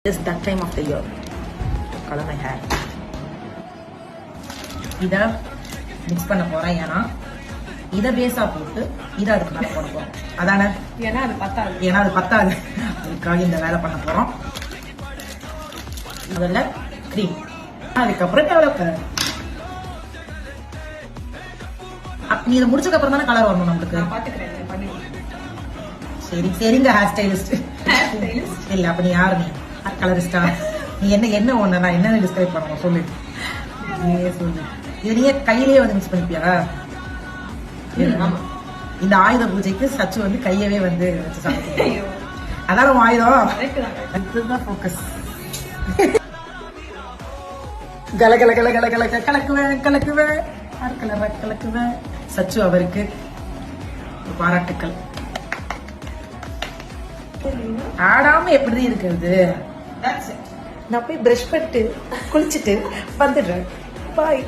It's that time of the year to color my hair. இதை mix பண்ண போறேன். ஏன்னா இதை பேஸா போட்டு இதை அதுக்கு மேல போட போறோம். அதானே? ஏன்னா அது பத்தாது. அதுக்காக இந்த வேலை பண்ண போறோம். முதல்ல கிரீம், அதுக்கப்புறம் டெவலப்பர். நீ இதை முடிச்சதுக்கு அப்புறம் தானே கலர் வரணும் நம்மளுக்கு. சரிங்க ஹேர் ஸ்டைலிஸ்ட். இல்ல அப்ப நீ யாரு? நீ கலரிஸ்டா? நீ என்ன ஒண்ணு நான் என்ன டிஸ்கிரைப் பண்ணுவோம் சொல்லு. சொல்லு. இது நீ கையிலேயே வந்து மிக்ஸ் பண்ணிப்பியா? இந்த ஆயுத பூஜைக்கு சச்சு வந்து கையவே வந்து வச்சு சாப்பிடுவோம். அதான் ஆயுதம். இதுதான் போக்கஸ். கலக்குவேன். சச்சு அவருக்கு பாராட்டுக்கள். ஆடாம எப்படி இருக்கிறது? நான் போய் பிரஷ் பண்ணிட்டு குளிச்சுட்டு வந்துடுறேன். பாய்.